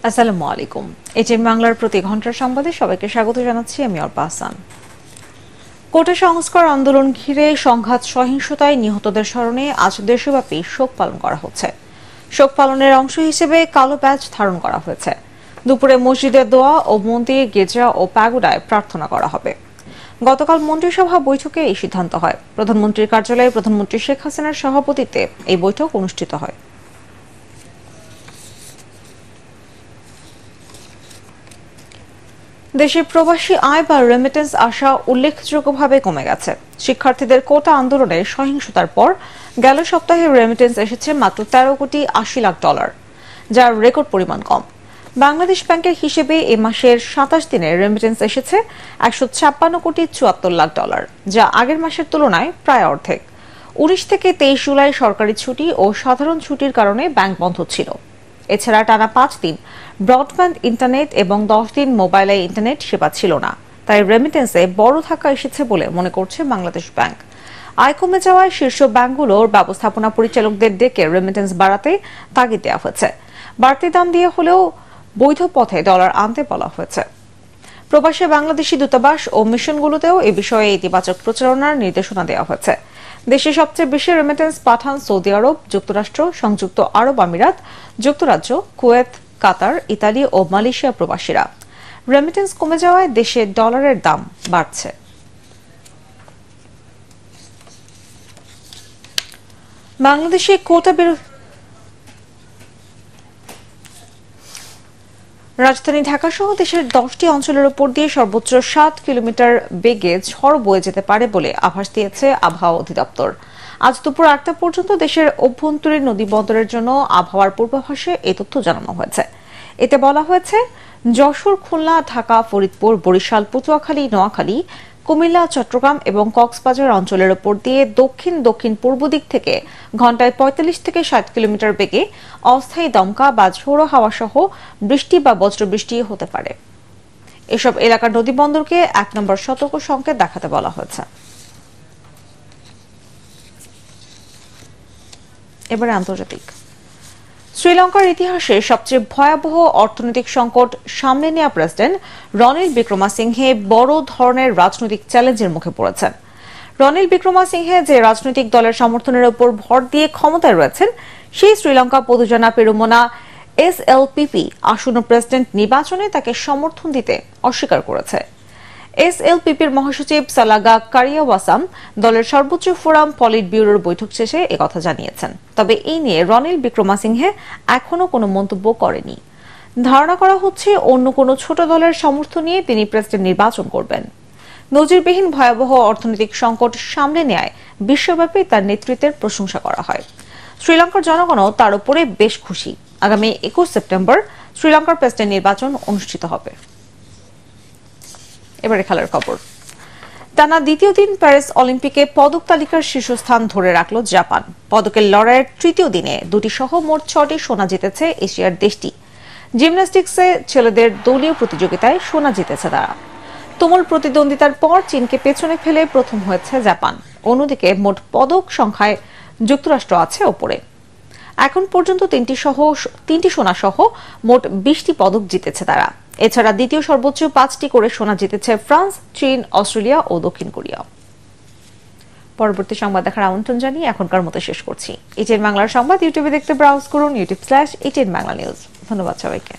আসসালামু আলাইকুম। এটিএন বাংলার প্রতি ঘন্টার সংবাদে সবাইকে স্বাগত জানাচ্ছি আমি অর্পা হাসান। কোটা সংস্কার আন্দোলন ঘিরে সংঘাত সহিংসতায় নিহতদের স্মরণে আজ দেশব্যাপী শোক পালন করা হচ্ছে। শোক পালনের অংশ হিসেবে কালো ব্যাজ ধারণ করা হয়েছে। দুপুরে মসজিদে দোয়া ও মন্দির, গির্জা ও প্যাগোডায় প্রার্থনা করা হবে। গতকাল মন্ত্রিসভা বৈঠকে এই সিদ্ধান্ত হয়। প্রধানমন্ত্রীর কার্যালয়ে প্রধানমন্ত্রী শেখ হাসিনার সভাপতিত্বে এই বৈঠক অনুষ্ঠিত হয়। দেশে প্রবাসী আয় বা রেমিটেন্স আসা উল্লেখযোগ্যভাবে কমে গেছে। শিক্ষার্থীদের কোটা আন্দোলনের সহিংসতার পর গেল সপ্তাহে রেমিটেন্স এসেছে মাত্র 13 কোটি 80 লাখ ডলার, যার রেকর্ড পরিমাণ কম। বাংলাদেশ ব্যাংকের হিসেবে এ মাসের 27 দিনে রেমিটেন্স এসেছে 156 কোটি 74 লাখ ডলার, যা আগের মাসের তুলনায় প্রায় অর্ধেক। 19 থেকে 23 জুলাই সরকারি ছুটি ও সাধারণ ছুটির কারণে ব্যাংক বন্ধ ছিল। এছাড়া টানা 5 দিন ব্রডব্যান্ড ইন্টারনেট এবং 10 দিন মোবাইলে ইন্টারনেট সেবা ছিল না। তাই রেমিটেন্সে বড় ধাক্কা এসেছে বলে মনে করছে বাংলাদেশ ব্যাংক। আয় কমে যাওয়ায় শীর্ষ ব্যাংকগুলোর ব্যবস্থাপনা পরিচালকদের ডেকে রেমিটেন্স বাড়াতে তাগিদ দেওয়া হয়েছে। বাড়তি দাম দিয়ে হলেও বৈধ পথে ডলার আনতে বলা হয়েছে। প্রবাসী বাংলাদেশি দূতাবাস ও মিশনগুলোতেও এ বিষয়ে ইতিবাচক প্রচারণার নির্দেশনা দেওয়া হয়েছে। দেশে সবচেয়ে বেশি রেমিটেন্স পাঠান সৌদি আরব, যুক্তরাষ্ট্র, সংযুক্ত আরব আমিরাত, যুক্তরাজ্য, কুয়েত, কাতার, ইতালি ও মালয়েশিয়া প্রবাসীরা। রেমিটেন্স কমে যাওয়ায় দেশে ডলারের দাম বাড়ছে। বাংলাদেশে কোটা রাজধানী ঢাকা সহ দেশের 10টি অঞ্চলের উপর দিয়ে সর্বোচ্চ 7 কিলোমিটার বেগে ঝড় বয়ে যেতে পারে বলে আভাস দিয়েছে আবহাওয়া অধিদপ্তর। আজ দুপুর 8টা পর্যন্ত দেশের অভ্যন্তরীণ নদী বন্দরের জন্য আবহাওয়ার পূর্বাভাসে এই তথ্য জানানো হয়েছে। এতে বলা হয়েছে, যশোর, খুলনা, ঢাকা, ফরিদপুর, বরিশাল, পটুয়াখালী, নোয়াখালী, কুমিল্লা, চট্টগ্রাম এবং কক্সবাজার অঞ্চলের উপর দিয়ে দক্ষিণ দক্ষিণ পূর্ব দিক থেকে ঘন্টায় 45 থেকে 60 কিলোমিটার বেগে অস্থায়ী দমকা বা ঝোড়ো হাওয়া সহ বৃষ্টি বা বজ্রবৃষ্টি হতে পারে। এসব এলাকার নদীবন্দরকে 1 নম্বর সতর্ক সংকেত দেখাতে বলা হয়েছে। এবারে আন্তর্জাতিক। শ্রীলঙ্কার ইতিহাসে সবচেয়ে ভয়াবহ অর্থনৈতিক সংকট সামনে নেওয়া প্রেসিডেন্ট রনিল বিক্রমাসিংহে বড় ধরনের রাজনৈতিক চ্যালেঞ্জের মুখে পড়েছেন। রনিল বিক্রমাসিংহে যে রাজনৈতিক দলের সমর্থনের উপর ভর দিয়ে ক্ষমতায় রয়েছেন, সেই শ্রীলঙ্কা পদুজনা পেরুমনা এসএলপিপি আসন্ন প্রেসিডেন্ট নির্বাচনে তাকে সমর্থন দিতে অস্বীকার করেছে। এসএলপিপির মহাসচিব সালাগা কারিয়াওয়াসাম দলের সর্বোচ্চ ফোরাম পলিট ব্যুরোর বৈঠক শেষে একথা জানিয়েছেন। তবে এই নিয়ে রনিল বিক্রমাসিংহে এখনো কোনো মন্তব্য করেনি। ধারণা করা হচ্ছে অন্য কোনো ছোট দলের সমর্থন নিয়ে তিনি প্রেসিডেন্ট নির্বাচন করবেন। নজিরবিহীন ভয়াবহ অর্থনৈতিক সংকট সামনে নেয় বিশ্বব্যাপী তার নেতৃত্বের প্রশংসা করা হয়। শ্রীলঙ্কার জনগণও তার উপরে বেশ খুশি। আগামী 21 সেপ্টেম্বর শ্রীলঙ্কার প্রেসিডেন্ট নির্বাচন অনুষ্ঠিত হবে। এবারে খেলার খবর। টানা দ্বিতীয় দিন প্যারিস অলিম্পিকে পদক তালিকার শীর্ষস্থান ধরে রাখল জাপান। পদকের লড়াইয়ের তৃতীয় দিনে দুটি সহ মোট 6টি সোনা জিতেছে এশিয়ার দেশটি। জিমন্যাস্টিক্সে ছেলেদের দলীয় প্রতিযোগিতায় সোনা জিতেছে তারা। তুমুল প্রতিদ্বন্দ্বিতার পর চীনকে পেছনে ফেলে প্রথম হয়েছে জাপান। অন্যদিকে মোট পদক সংখ্যায় যুক্তরাষ্ট্র আছে ওপরে। এখন পর্যন্ত 3টি সোনা সহ মোট 20টি পদক জিতেছে তারা। এছাড়া দ্বিতীয় সর্বোচ্চ 5টি করে সোনা জিতেছে ফ্রান্স, চীন, অস্ট্রেলিয়া ও দক্ষিণ কোরিয়া। পরবর্তী সংবাদ দেখার আমন্ত্রণ জানিয়ে এখনকার মতো শেষ করছি। এটিএন বাংলার সংবাদ ইউটিউবে দেখতে ব্রাউজ করুন youtube/এটিএন বাংলা নিউজ। ধন্যবাদ সবাইকে।